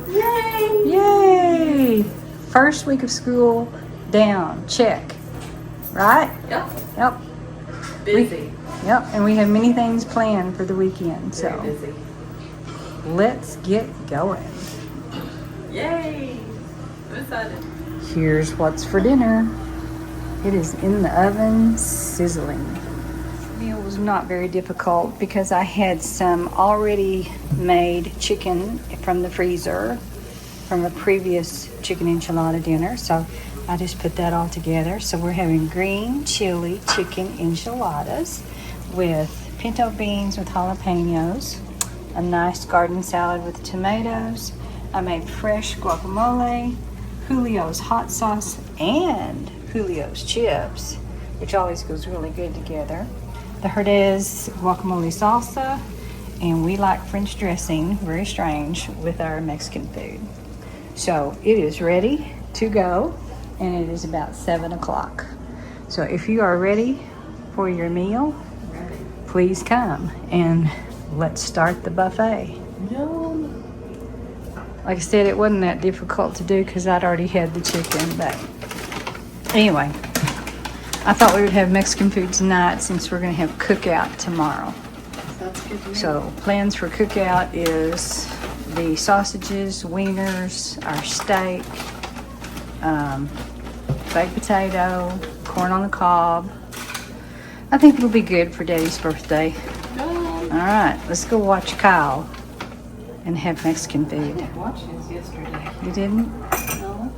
Yay! Yay! First week of school down. Check. Right? Yep. Yep. Busy. Yep. And we have many things planned for the weekend. Very So busy. let's get going. Yay! I'm excited. Here's what's for dinner. It is in the oven, sizzling. This meal was not very difficult because I had some already made chicken from the freezer from a previous chicken enchilada dinner. So I just put that all together. So we're having green chili chicken enchiladas with pinto beans with jalapenos, a nice garden salad with tomatoes. I made fresh guacamole, Julio's hot sauce, and Julio's chips, which always goes really good together. The Herdez guacamole salsa, and we like French dressing, very strange, with our Mexican food. So it is ready to go, and it is about 7 o'clock. So if you are ready for your meal, please come and let's start the buffet. Yum. Like I said, it wasn't that difficult to do because I'd already had the chicken, but anyway, I thought we would have Mexican food tonight since we're going to have cookout tomorrow. That's good to me. So plans for cookout is the sausages, wieners, our steak, baked potato, corn on the cob. I think it'll be good for Daddy's birthday. All right, let's go watch Kyle and have Mexican I food. didn't watch his yesterday. You didn't? No.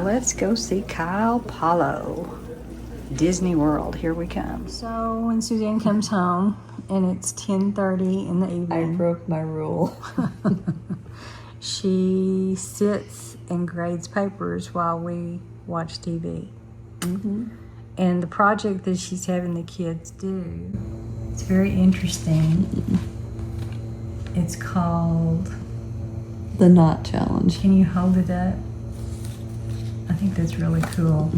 Let's go see Kyle Paulo. Disney World, here we come. So when Suzanne comes home and it's 10:30 in the I evening, broke my rule. she sits and grades papers while we watch TV. Mm-hmm. And the project that she's having the kids do, it's very interesting. It's called, The Knot Challenge. can you hold it up? I think that's really cool.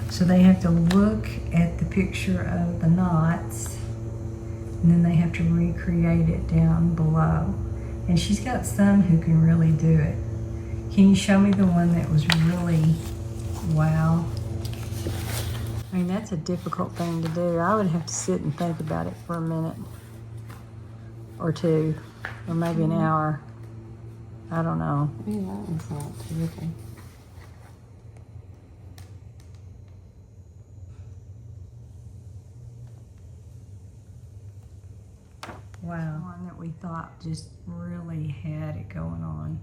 So they have to look at the picture of the knots, and then they have to recreate it down below. And she's got some who can really do it. Can you show me the one that was really wow? I mean, that's a difficult thing to do. I would have to sit and think about it for a minute or two, or maybe an hour. I don't know. Maybe that one's not terrible. Wow. One that we thought just really had it going on.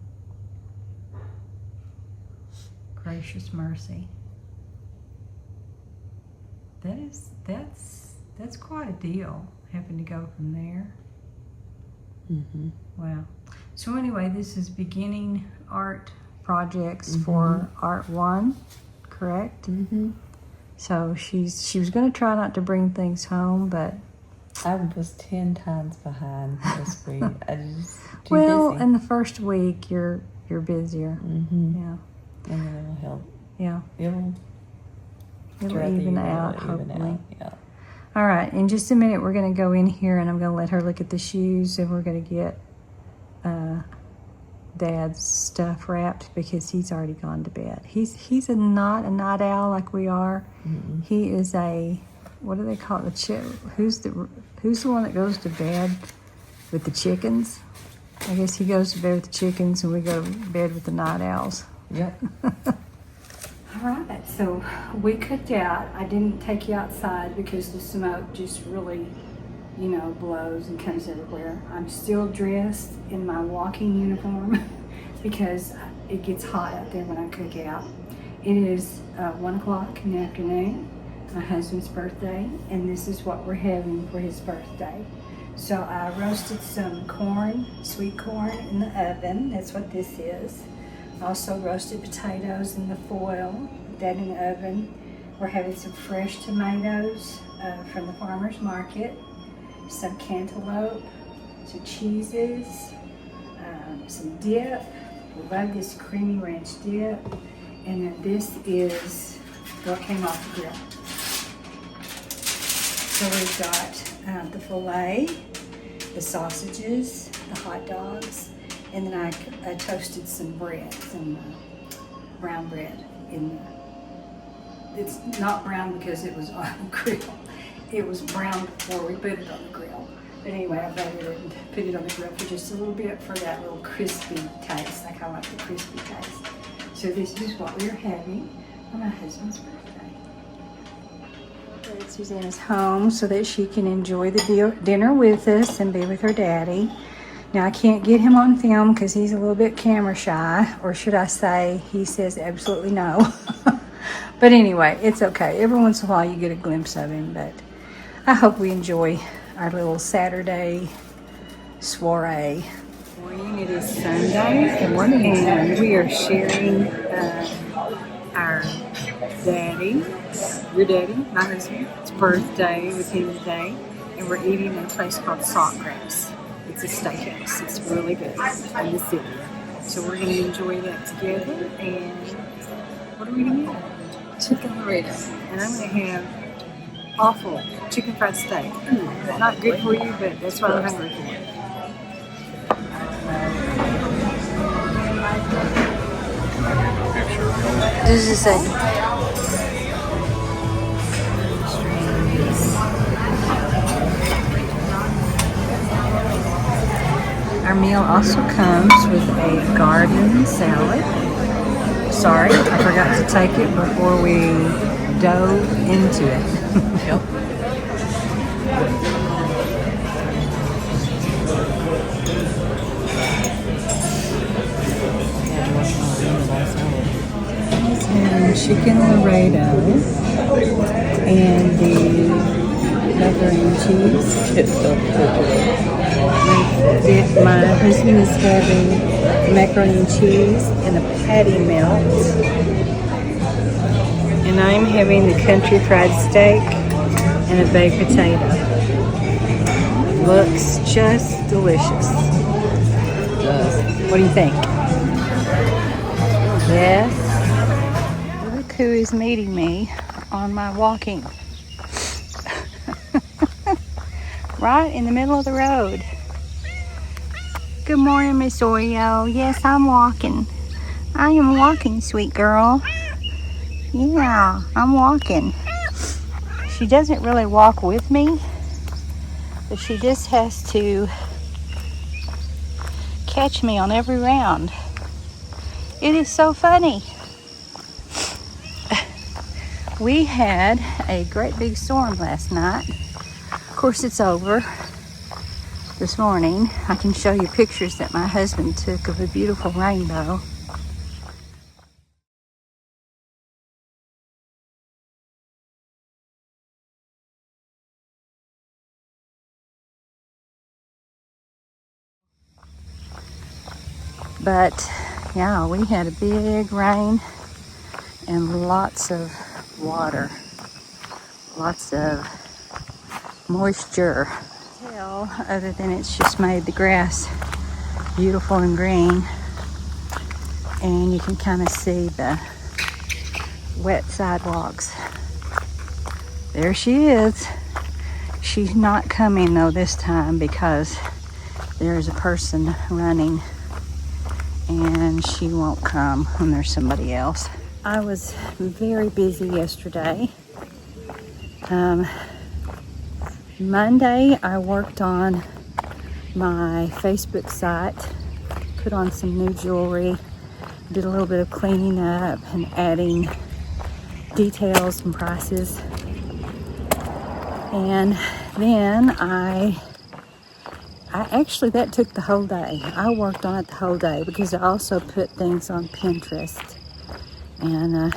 Gracious mercy. That's quite a deal, having to go from there. Mm-hmm. Wow. So anyway, this is beginning art projects for Art 1, correct? Mm-hmm. So she was going to try not to bring things home, but I was 10 times behind this week. I just too well, busy. in the first week you're busier. Mm-hmm. Yeah. And then it'll help. Yeah. It'll Even out, hopefully. Yeah. All right, in just a minute, we're going to go in here and I'm going to let her look at the shoes, and we're going to get Dad's stuff wrapped because he's already gone to bed. He's not a night owl like we are. Mm-hmm. He is a, what do they call it? Who's the one that goes to bed with the chickens? I guess he goes to bed with the chickens and we go to bed with the night owls. Yep. All right, so we cooked out. I didn't take you outside because the smoke just really, blows and comes everywhere. I'm still dressed in my walking uniform because it gets hot out there when I cook out. It is 1 o'clock in the afternoon, my husband's birthday, and this is what we're having for his birthday. So I roasted some corn, sweet corn in the oven. That's what this is. Also roasted potatoes in the foil, put that in the oven. We're having some fresh tomatoes from the farmer's market, some cantaloupe, some cheeses, some dip. We love this creamy ranch dip. And then this is what came off the grill. So we've got the filet, the sausages, the hot dogs, and then I toasted some bread, some brown bread in the, it's not brown because it was on the grill. It was brown before we put it on the grill. But anyway, I buttered it and put it on the grill for just a little bit for that little crispy taste. Like I like the crispy taste. So this is what we're having for my husband's birthday. Susanna's home so that she can enjoy the dinner with us and be with her daddy. Now I can't get him on film because he's a little bit camera shy, or should I say he says absolutely no. But anyway, it's okay. Every once in a while you get a glimpse of him, but I hope we enjoy our little Saturday soiree. Morning, it is Sunday. Good morning. And we are sharing our daddy, your daddy, my husband's birthday with him today. And we're eating at a place called Saltgrass. It's a steakhouse. It's really good in the city. So we're going to enjoy that together. And what are we going to have? Chicken Loretta. And I'm going to have awful chicken fried steak. Not good for you, but that's what I'm hungry for. This is a our meal also comes with a garden salad. Sorry, I forgot to take it before we dove into it. Yep. And chicken Laredo and the macaroni and cheese. It's so good. My husband is having macaroni and cheese and a patty melt. And I'm having the country fried steak and a baked potato. Looks just delicious. What do you think? Yes. Look who is meeting me on my walking. Right in the middle of the road. Good morning, Miss Oreo. Yes, I'm walking. I am walking, sweet girl. Yeah, I'm walking. She doesn't really walk with me, but she just has to catch me on every round. It is so funny. We had a great big storm last night. Of course, it's over this morning. I can show you pictures that my husband took of a beautiful rainbow. But yeah, we had a big rain and lots of water, lots of moisture. Tell, other than it's just made the grass beautiful and green, and you can kind of see the wet sidewalks. There she is. She's not coming though this time because there's a person running, and she won't come when there's somebody else. I was very busy yesterday. Monday I worked on my Facebook site, put on some new jewelry, did a little bit of cleaning up and adding details and prices. And then I actually, that took the whole day. I worked on it the whole day because I also put things on Pinterest. And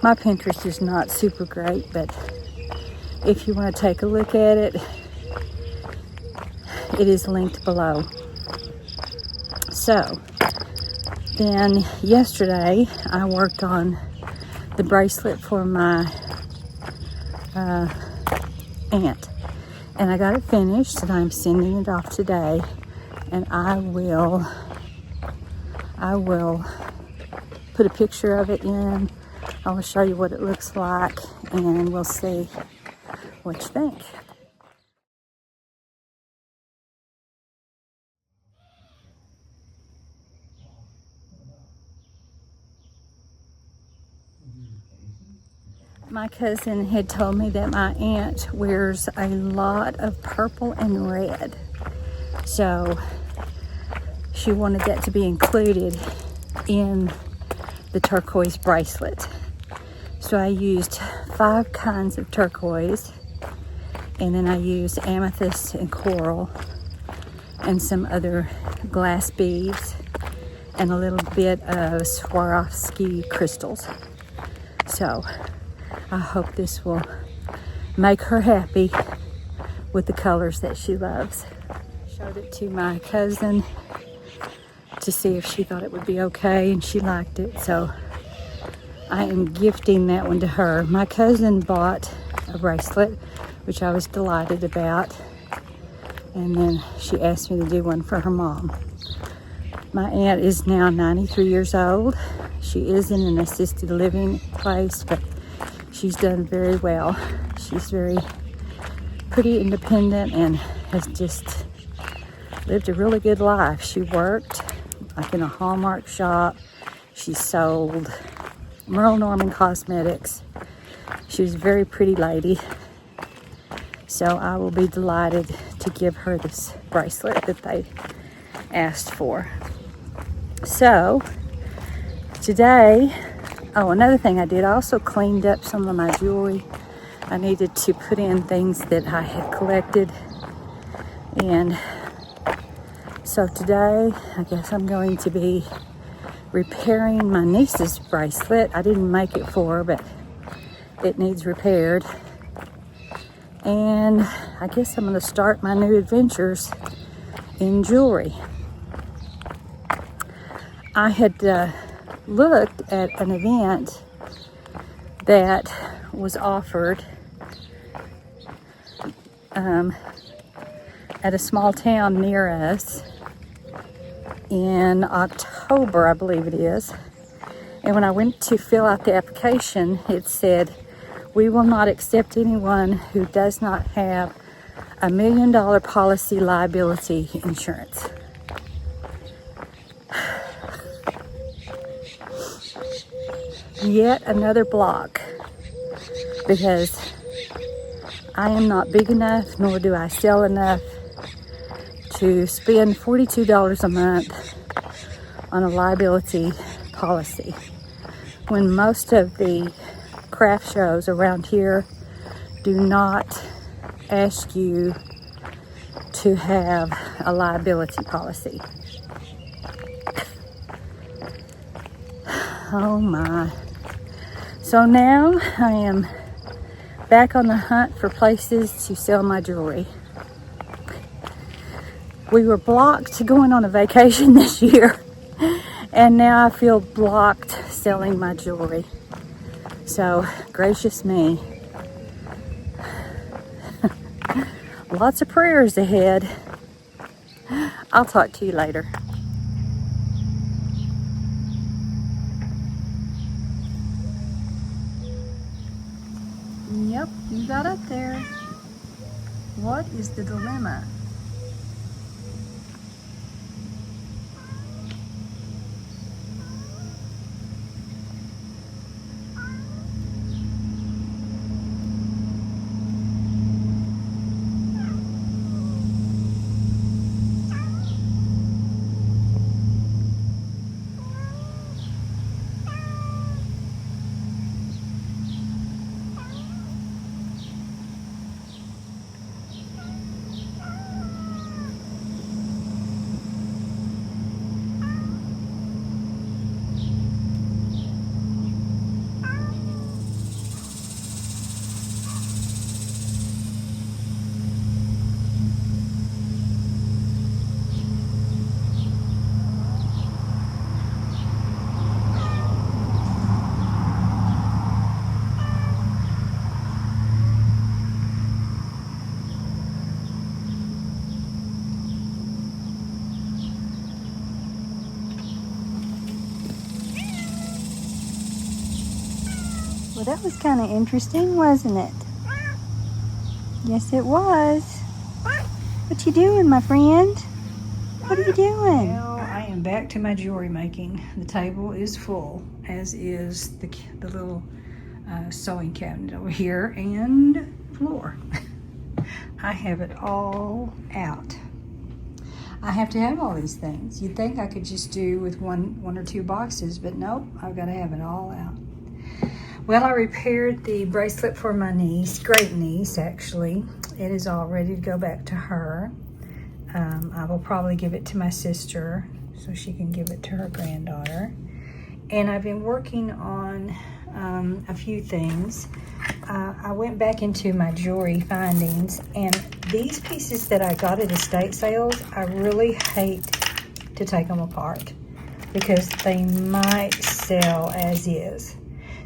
my Pinterest is not super great, but if you want to take a look at it, it is linked below. So, then yesterday I worked on the bracelet for my aunt. And I got it finished, and I'm sending it off today. And I will put a picture of it in. I will show you what it looks like, and we'll see what you think. My cousin had told me that my aunt wears a lot of purple and red. So she wanted that to be included in the turquoise bracelet. So I used 5 kinds of turquoise, and then I used amethyst and coral and some other glass beads and a little bit of Swarovski crystals. So I hope this will make her happy with the colors that she loves. Showed it to my cousin to see if she thought it would be okay, and she liked it. So I am gifting that one to her. My cousin bought a bracelet, which I was delighted about, and then she asked me to do one for her mom. My aunt is now 93 years old. She is in an assisted living place, but she's done very well. She's very pretty independent and has just lived a really good life. She worked like in a Hallmark shop. She sold Merle Norman cosmetics. She was a very pretty lady. So I will be delighted to give her this bracelet that they asked for. So today, oh, another thing I did, I also cleaned up some of my jewelry. I needed to put in things that I had collected. And so today, I guess I'm going to be repairing my niece's bracelet. I didn't make it for her, but it needs repaired. And I guess I'm going to start my new adventures in jewelry. I had looked at an event that was offered at a small town near us in October, I believe it is. And when I went to fill out the application, it said, "We will not accept anyone who does not have $1 million policy liability insurance." Yet another block, because I am not big enough, nor do I sell enough to spend $42 a month on a liability policy, when most of the craft shows around here do not ask you to have a liability policy. Oh my. So now I am back on the hunt for places to sell my jewelry. We were blocked going on a vacation this year, and now I feel blocked selling my jewelry. So, gracious me. Lots of prayers ahead. I'll talk to you later. Yep, you got up there. What is the dilemma? Well, that was kind of interesting, wasn't it? Yes, it was. What you doing, my friend? What are you doing? Well, I am back to my jewelry making. The table is full, as is the little sewing cabinet over here and floor. I have it all out. I have to have all these things. You'd think I could just do with one or two boxes, but nope, I've got to have it all out. Well, I repaired the bracelet for my niece, great niece actually. It is all ready to go back to her. I will probably give it to my sister so she can give it to her granddaughter. And I've been working on a few things. I went back into my jewelry findings, and these pieces that I got at estate sales, I really hate to take them apart because they might sell as is.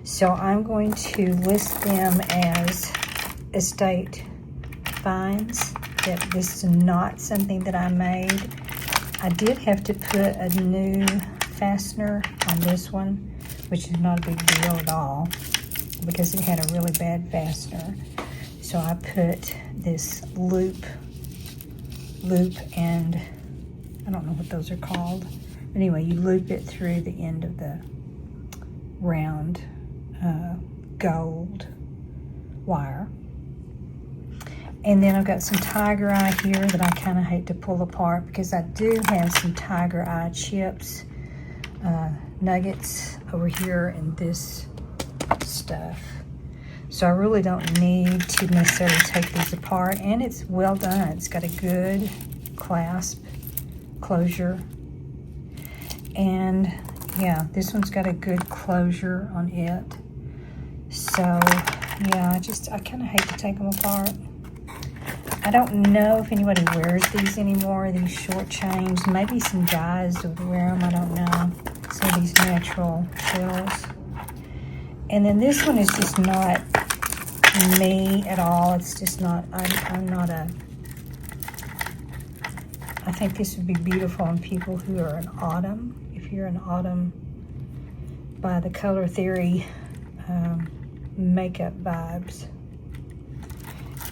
So I'm going to list them as estate finds, that this is not something that I made. I did have to put a new fastener on this one, which is not a big deal at all because it had a really bad fastener. So I put this loop, and I don't know what those are called. Anyway, you loop it through the end of the round gold wire. And then I've got some tiger eye here that I kind of hate to pull apart because I do have some tiger eye chips, nuggets over here in this stuff. So I really don't need to necessarily take these apart, and it's well done. It's got a good clasp closure. And yeah, this one's got a good closure on it. So yeah, I kind of hate to take them apart. I don't know if anybody wears these anymore, these short chains. Maybe some guys would wear them, I don't know. Some of these natural shells. And then this one is just not me at all. It's just not, I'm not a, I think this would be beautiful on people who are an autumn. If you're an autumn by the Color Theory makeup vibes.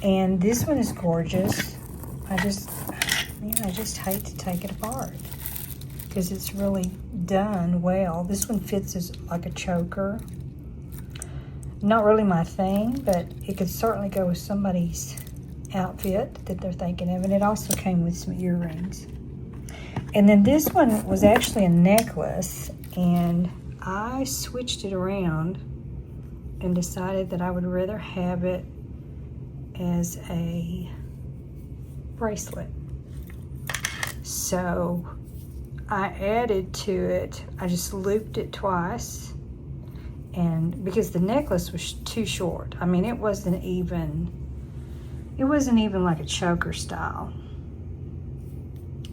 And this one is gorgeous. I just hate to take it apart because it's really done well. This one fits as like a choker. Not really my thing, but it could certainly go with somebody's outfit that they're thinking of. And it also came with some earrings. And then this one was actually a necklace, and I switched it around and decided that I would rather have it as a bracelet. So I added to it, I just looped it twice, and because the necklace was too short. I mean, it wasn't even like a choker style.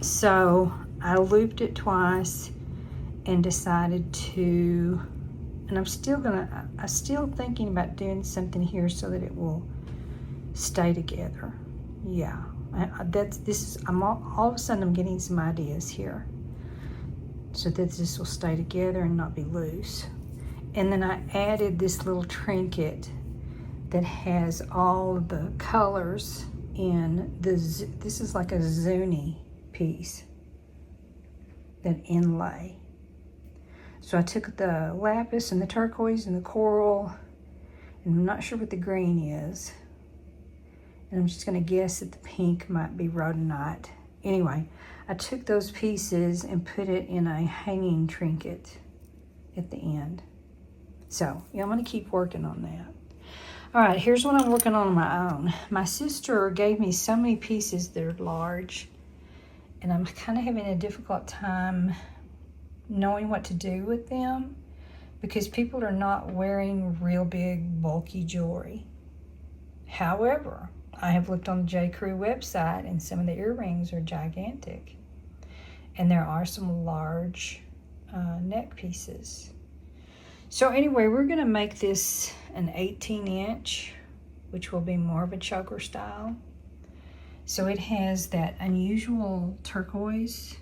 So I looped it twice and decided to, and I'm still thinking about doing something here so that it will stay together. Yeah, I'm all of a sudden I'm getting some ideas here so that this will stay together and not be loose. And then I added this little trinket that has all of the colors in this is like a zuni piece, that inlay. So I took the lapis and the turquoise and the coral, and I'm not sure what the green is. And I'm just gonna guess that the pink might be rhodonite. Anyway, I took those pieces and put it in a hanging trinket at the end. So yeah, I'm gonna keep working on that. All right, here's what I'm working on my own. My sister gave me so many pieces that are large, and I'm kind of having a difficult time knowing what to do with them because people are not wearing real big, bulky jewelry. However, I have looked on the J. Crew website, and some of the earrings are gigantic. And there are some large neck pieces. So anyway, we're gonna make this an 18-inch, which will be more of a choker style. So it has that unusual turquoise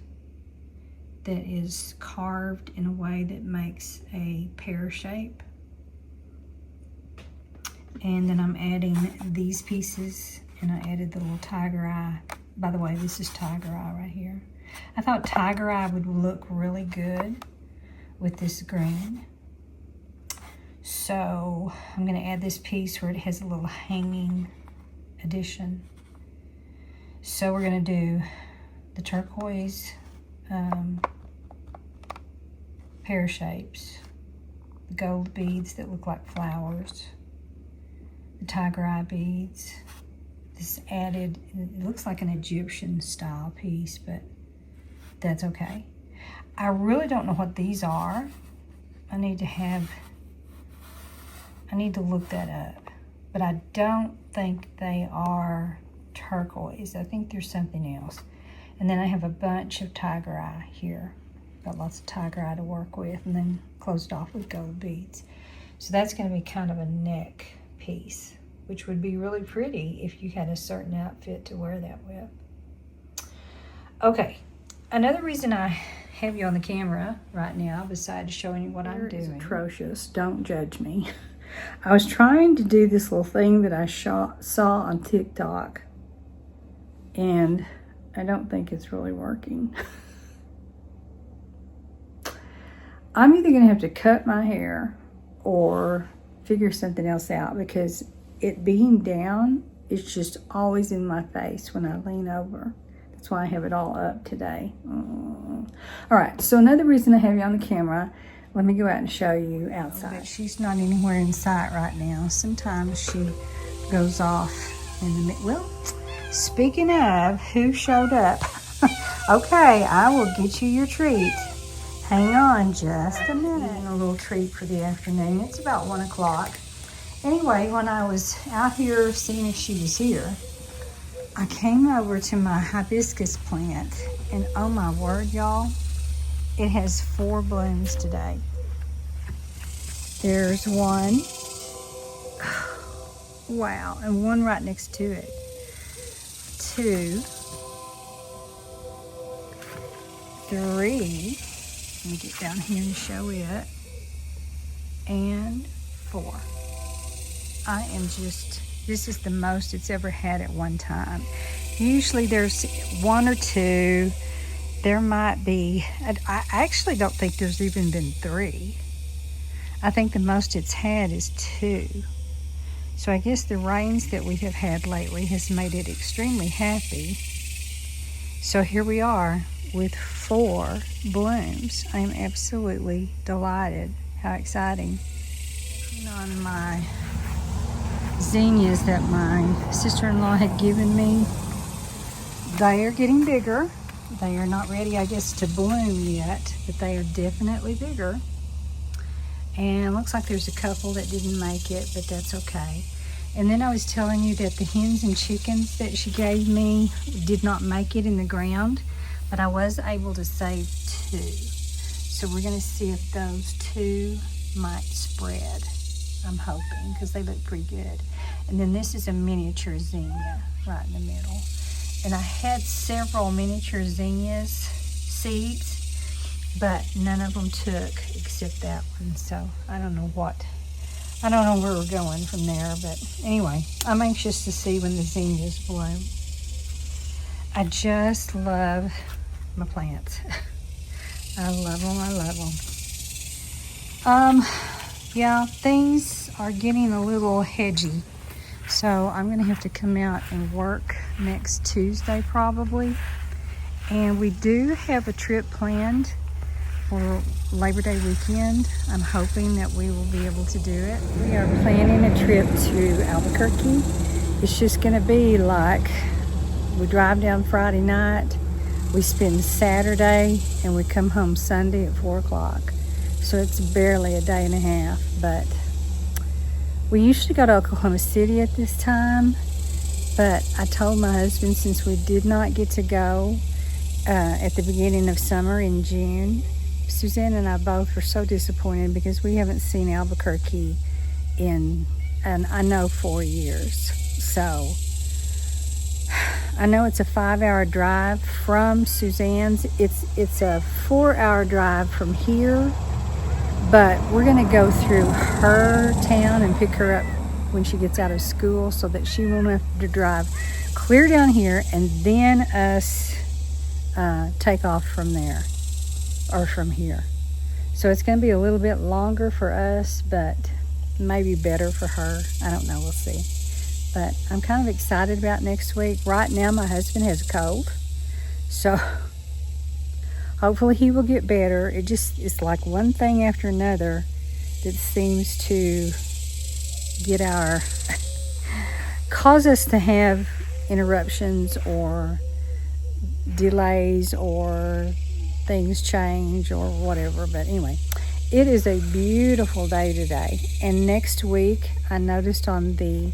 that is carved in a way that makes a pear shape. And then I'm adding these pieces, and I added the little tiger eye. By the way, this is tiger eye right here. I thought tiger eye would look really good with this green. So I'm going to add this piece where it has a little hanging addition. So we're going to do the turquoise pear shapes, the gold beads that look like flowers, the tiger eye beads, this added, it looks like an Egyptian style piece, but that's okay. I really don't know what these are. I need to look that up, but I don't think they are turquoise. I think there's something else. And then I have a bunch of tiger eye here. Got lots of tiger eye to work with, and then closed off with gold beads. So that's going to be kind of a neck piece, which would be really pretty if you had a certain outfit to wear that with. Okay, another reason I have you on the camera right now, besides showing you what I'm doing. It's atrocious. Don't judge me. I was trying to do this little thing that I saw on TikTok, and I don't think it's really working. I'm either going to have to cut my hair or figure something else out, because it being down is just always in my face when I lean over. That's why I have it all up today. All right, so another reason I have you on the camera, let me go out and show you outside. But she's not anywhere in sight right now. Sometimes she goes off in the middle. Well, speaking of who showed up, okay, I will get you your treat. Hang on just a minute. And a little treat for the afternoon. It's about 1 o'clock. Anyway, when I was out here seeing if she was here, I came over to my hibiscus plant, and oh my word, y'all, it has 4 blooms today. There's one. Wow, and one right next to it. 2, 3. Let me get down here and show it. And 4. I am just, this is the most it's ever had at one time. Usually there's 1 or 2. There might be, I actually don't think there's even been 3. I think the most it's had is 2. So I guess the rains that we have had lately has made it extremely happy. So here we are with 4 blooms. I am absolutely delighted. How exciting. On my zinnias that my sister-in-law had given me, they are getting bigger. They are not ready, I guess, to bloom yet, but they are definitely bigger. And it looks like there's a couple that didn't make it, but that's okay. And then I was telling you that the hens and chickens that she gave me did not make it in the ground, but I was able to save 2. So we're going to see if those 2 might spread. I'm hoping, because they look pretty good. And then this is a miniature zinnia right in the middle. And I had several miniature zinnias seeds, but none of them took except that one. So I don't know where we're going from there. But anyway, I'm anxious to see when the zinnias bloom. I just love my plants. I love them, I love them. Yeah, things are getting a little hedgy. So I'm going to have to come out and work next Tuesday probably. And we do have a trip planned for Labor Day weekend. I'm hoping that we will be able to do it. We are planning a trip to Albuquerque. It's just going to be like, we drive down Friday night, we spend Saturday, and we come home Sunday at 4 o'clock. So it's barely a day and a half, but we usually go to Oklahoma City at this time, but I told my husband, since we did not get to go at the beginning of summer in June, Suzanne and I both were so disappointed because we haven't seen Albuquerque in, I know, 4 years. So I know it's a 5-hour drive from Suzanne's. It's a 4-hour drive from here. But we're going to go through her town and pick her up when she gets out of school so that she won't have to drive clear down here and then us take off from there or from here. So it's going to be a little bit longer for us, but maybe better for her. I don't know, we'll see. But I'm kind of excited about next week. Right now, my husband has a cold, so hopefully he will get better. It's like one thing after another that seems to get cause us to have interruptions or delays or things change or whatever. But anyway, it is a beautiful day today. And next week, I noticed on the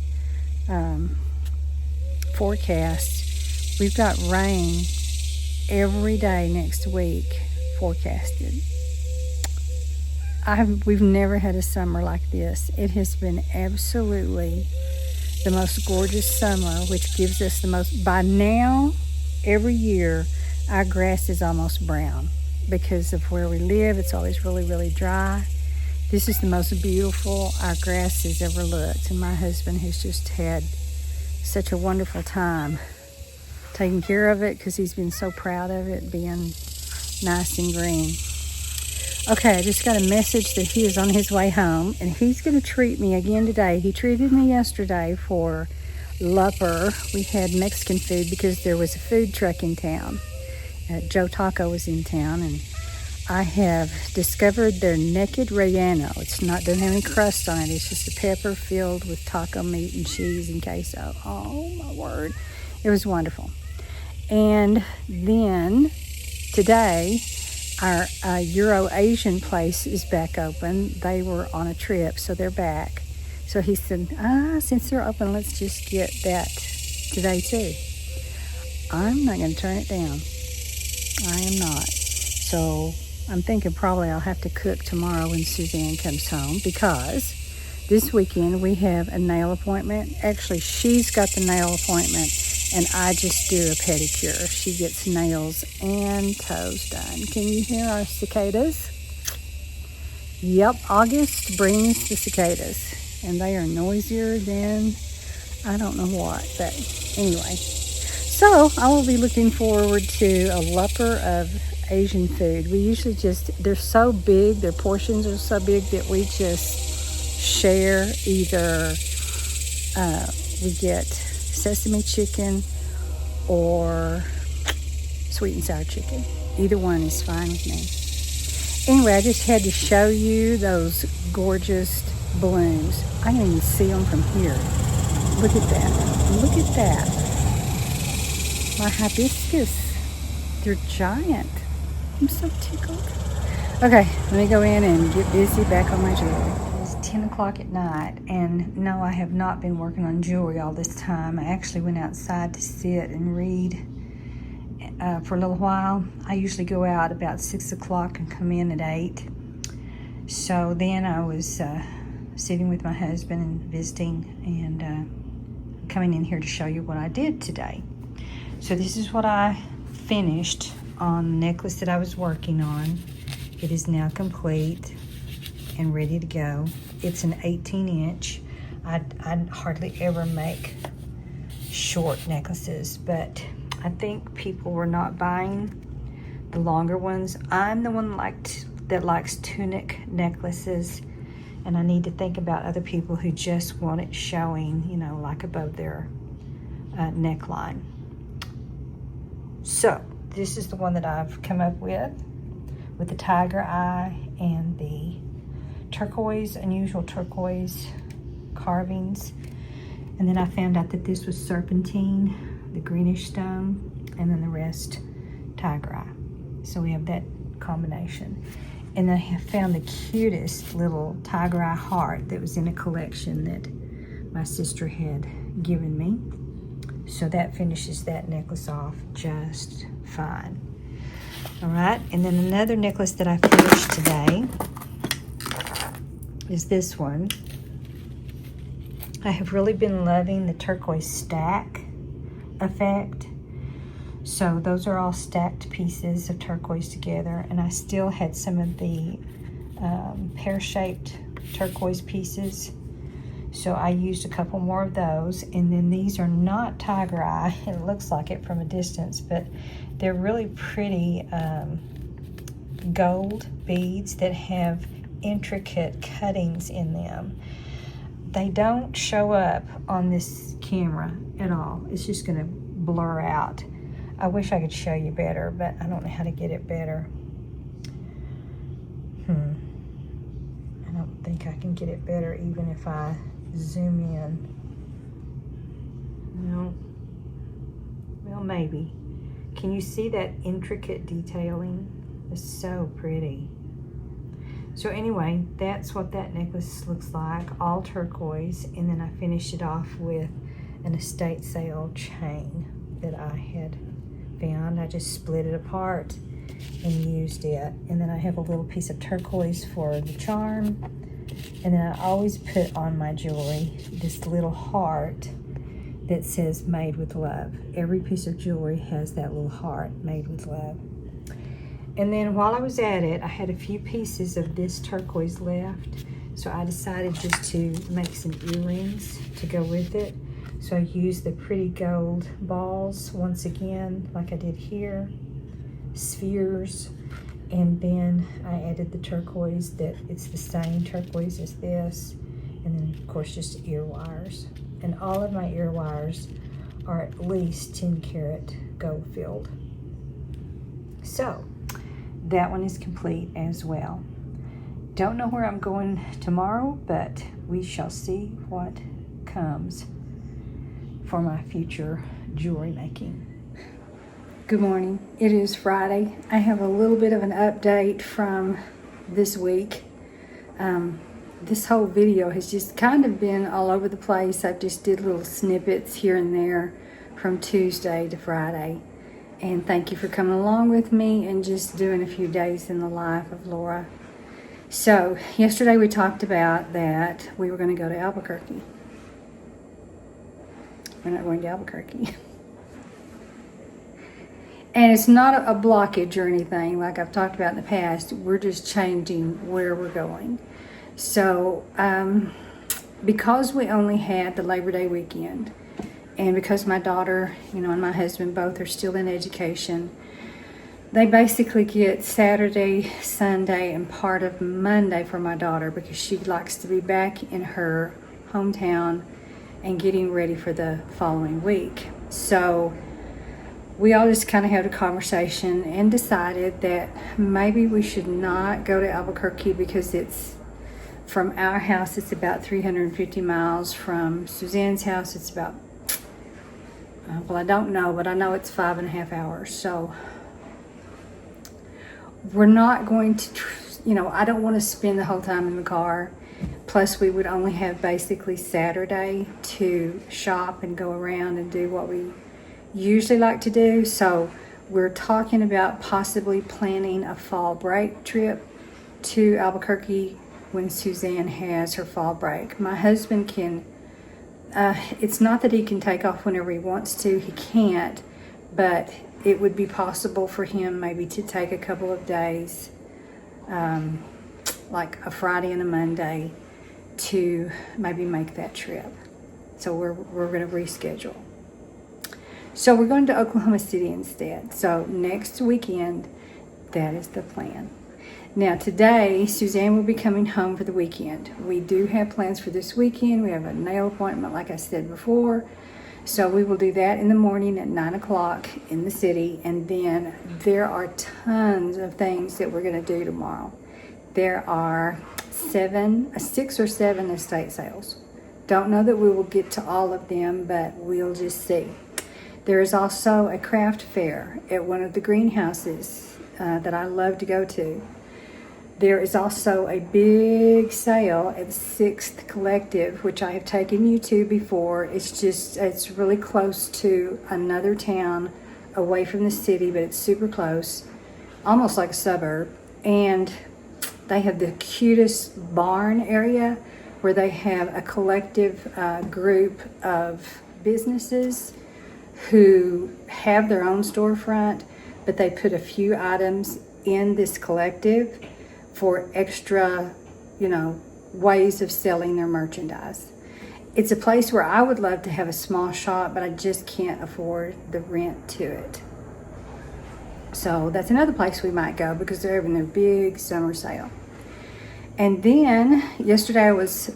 forecast, we've got rain every day next week forecasted. We've never had a summer like this. It has been absolutely the most gorgeous summer, which gives us the most. By now, every year, our grass is almost brown because of where we live. It's always really, really dry. This is the most beautiful our grass has ever looked, and my husband has just had such a wonderful time taking care of it because he's been so proud of it being nice and green. Okay, I just got a message that he is on his way home, and he's going to treat me again today. He treated me yesterday for Lupper. We had Mexican food because there was a food truck in town. Joe Taco was in town, and I have discovered their naked relleno. Doesn't have any crust on it. It's just a pepper filled with taco meat and cheese and queso. Oh, my word. It was wonderful. And then today, our Euro-Asian place is back open. They were on a trip, so they're back. So he said, since they're open, let's just get that today too. I'm not going to turn it down. I am not. So I'm thinking probably I'll have to cook tomorrow when Suzanne comes home, because this weekend we have a nail appointment. Actually, she's got the nail appointment, and I just do a pedicure. She gets nails and toes done. Can you hear our cicadas? Yep, August brings the cicadas, and they are noisier than I don't know what. But anyway, so I will be looking forward to a Lupper of Asian food. We usually they're so big, their portions are so big that we just share. Either we get sesame chicken or sweet and sour chicken. Either one is fine with me. Anyway, I just had to show you those gorgeous blooms. I can even see them from here. Look at that. Look at that. My hibiscus. They're giant. I'm so tickled. Okay, let me go in and get busy back on my jewelry. It's 10 o'clock at night, and no, I have not been working on jewelry all this time. I actually went outside to sit and read for a little while. I usually go out about 6 o'clock and come in at 8. So then I was sitting with my husband and visiting, and coming in here to show you what I did today. So this is what I finished on the necklace that I was working on. It is now complete and ready to go. It's an 18-inch. I hardly ever make short necklaces, but I think people were not buying the longer ones. I'm the one that likes tunic necklaces, and I need to think about other people who just want it showing, like above their neckline. So this is the one that I've come up with the tiger eye and the turquoise, unusual turquoise carvings. And then I found out that this was serpentine, the greenish stone, and then the rest tiger eye. So we have that combination. And I have found the cutest little tiger eye heart that was in a collection that my sister had given me. So that finishes that necklace off just fine. All right, and then another necklace that I finished today is this one. I have really been loving the turquoise stack effect. So those are all stacked pieces of turquoise together, and I still had some of the pear-shaped turquoise pieces. So I used a couple more of those, and then these are not tiger eye. It looks like it from a distance, but they're really pretty gold beads that have intricate cuttings in them. they don't show up on this camera at all. It's just gonna blur out. I wish I could show you better, but I don't know how to get it better. I don't think I can get it better even if I zoom in. No. Well, maybe. Can you see that intricate detailing? It's so pretty. So anyway, that's what that necklace looks like, all turquoise. And then I finished it off with an estate sale chain that I had found. I just split it apart and used it. And then I have a little piece of turquoise for the charm. And then I always put on my jewelry this little heart that says made with love. Every piece of jewelry has that little heart, made with love. And then while I was at it, I had a few pieces of this turquoise left. So I decided just to make some earrings to go with it. So I used the pretty gold balls once again, like I did here, spheres. And then I added the turquoise, that it's the same turquoise as this. And then of course just ear wires. And all of my ear wires are at least 10 karat gold filled. So that one is complete as well. Don't know where I'm going tomorrow, but we shall see what comes for my future jewelry making. Good morning. It is Friday. I have a little bit of an update from this week. This whole video has just kind of been all over the place. I just did little snippets here and there from Tuesday to Friday. And thank you for coming along with me and just doing a few days in the life of Lora. So yesterday we talked about that we were going to go to Albuquerque. We're not going to Albuquerque. And it's not a blockage or anything like I've talked about in the past. We're just changing where we're going. So because we only had the Labor Day weekend, and because my daughter, and my husband both are still in education, they basically get Saturday, Sunday, and part of Monday for my daughter because she likes to be back in her hometown and getting ready for the following week. So we all just kind of had a conversation and decided that maybe we should not go to Albuquerque because it's from our house, it's about 350 miles. From Suzanne's house, it's about, well, I don't know, but I know it's 5.5 hours. So we're not going to, I don't want to spend the whole time in the car. Plus, we would only have basically Saturday to shop and go around and do what we usually like to do. So we're talking about possibly planning a fall break trip to Albuquerque when Suzanne has her fall break. My husband can, it's not that he can take off whenever he wants to, he can't, but it would be possible for him maybe to take a couple of days, like a Friday and a Monday, to maybe make that trip. So we're going to reschedule. So we're going to Oklahoma City instead. So next weekend, that is the plan. Now today, Suzanne will be coming home for the weekend. We do have plans for this weekend. We have a nail appointment, like I said before. So we will do that in the morning at 9 o'clock in the city. And then there are tons of things that we're going to do tomorrow. There are 6 or 7 estate sales. Don't know that we will get to all of them, but we'll just see. There is also a craft fair at one of the greenhouses that I love to go to. There is also a big sale at 6th Collective, which I have taken you to before. It's really close to another town away from the city, but it's super close, almost like a suburb. And they have the cutest barn area where they have a collective group of businesses who have their own storefront, but they put a few items in this collective for extra, ways of selling their merchandise. It's a place where I would love to have a small shop, but I just can't afford the rent to it. So that's another place we might go because they're having their big summer sale. And then yesterday I was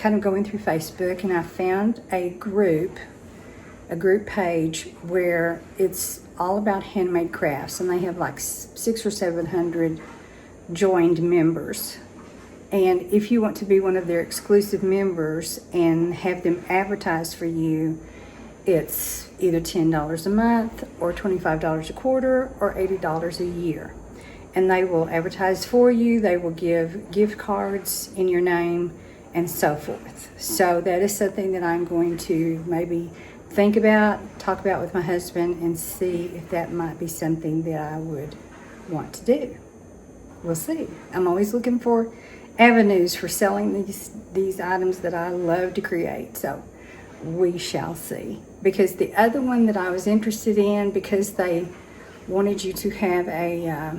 kind of going through Facebook, and I found a group page where it's all about handmade crafts, and they have like 600 or 700 joined members. And if you want to be one of their exclusive members and have them advertise for you, it's either $10 a month or $25 a quarter or $80 a year. And they will advertise for you. They will give gift cards in your name and so forth. So that is something that I'm going to maybe think about, talk about with my husband, and see if that might be something that I would want to do. We'll see. I'm always looking for avenues for selling these items that I love to create. So we shall see. Because the other one that I was interested in, because they wanted you to have a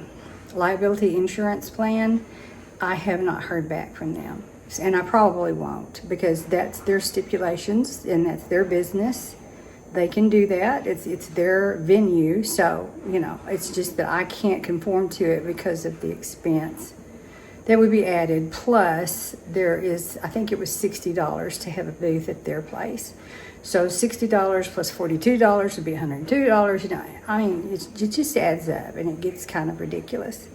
liability insurance plan, I have not heard back from them. And I probably won't, because that's their stipulations and that's their business. They can do that. It's their venue. So, you know, it's just that I can't conform to it because of the expense that would be added. Plus, there is, I think it was $60 to have a booth at their place. So $60 plus $42 would be $102. You know, I mean, it just adds up, and it gets kind of ridiculous.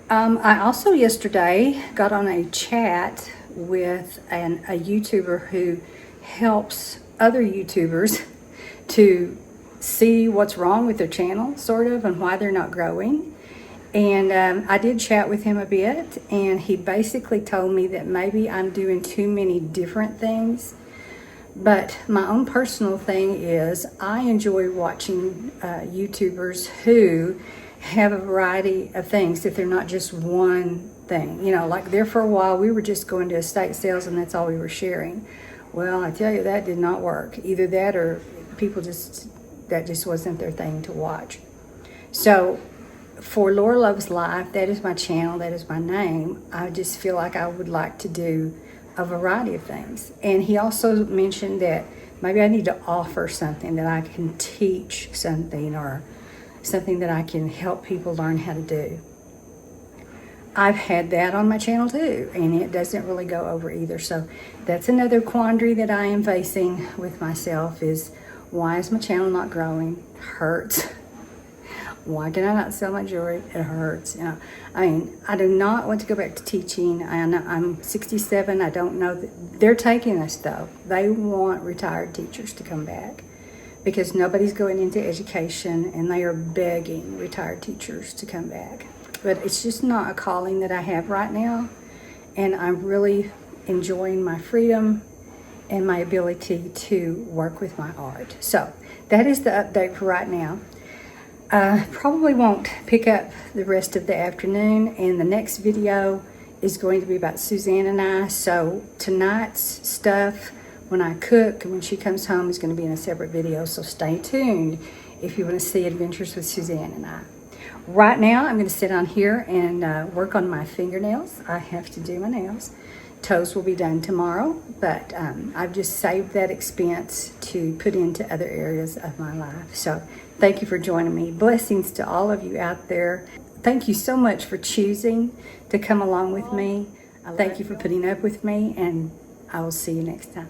I also yesterday got on a chat with a YouTuber who helps other YouTubers to see what's wrong with their channel, sort of, and why they're not growing. And I did chat with him a bit, and he basically told me that maybe I'm doing too many different things. But my own personal thing is I enjoy watching YouTubers who have a variety of things, that they're not just one thing. You know, like there for a while, we were just going to estate sales and that's all we were sharing. Well, I tell you, that did not work. Either that or people that just wasn't their thing to watch. So for Lora Loves Life, that is my channel, that is my name. I just feel like I would like to do a variety of things. And he also mentioned that maybe I need to offer something, that I can teach something, or something that I can help people learn how to do. I've had that on my channel too, and it doesn't really go over either. So that's another quandary that I am facing with myself, is why is my channel not growing? It hurts. Why can I not sell my jewelry? It hurts. You know, I mean, I do not want to go back to teaching. I'm 67. I don't know that they're taking us though. They want retired teachers to come back, because nobody's going into education, and they are begging retired teachers to come back. But it's just not a calling that I have right now, and I'm really enjoying my freedom and my ability to work with my art. So that is the update for right now. Probably won't pick up the rest of the afternoon, and the next video is going to be about Suzanne and I. So tonight's stuff, when I cook and when she comes home, is going to be in a separate video. So stay tuned if you want to see Adventures with Suzanne and I. Right now, I'm going to sit on here and work on my fingernails. I have to do my nails. Toes will be done tomorrow, but I've just saved that expense to put into other areas of my life. So thank you for joining me. Blessings to all of you out there. Thank you so much for choosing to come along with me. Thank you for putting up with me, and I will see you next time.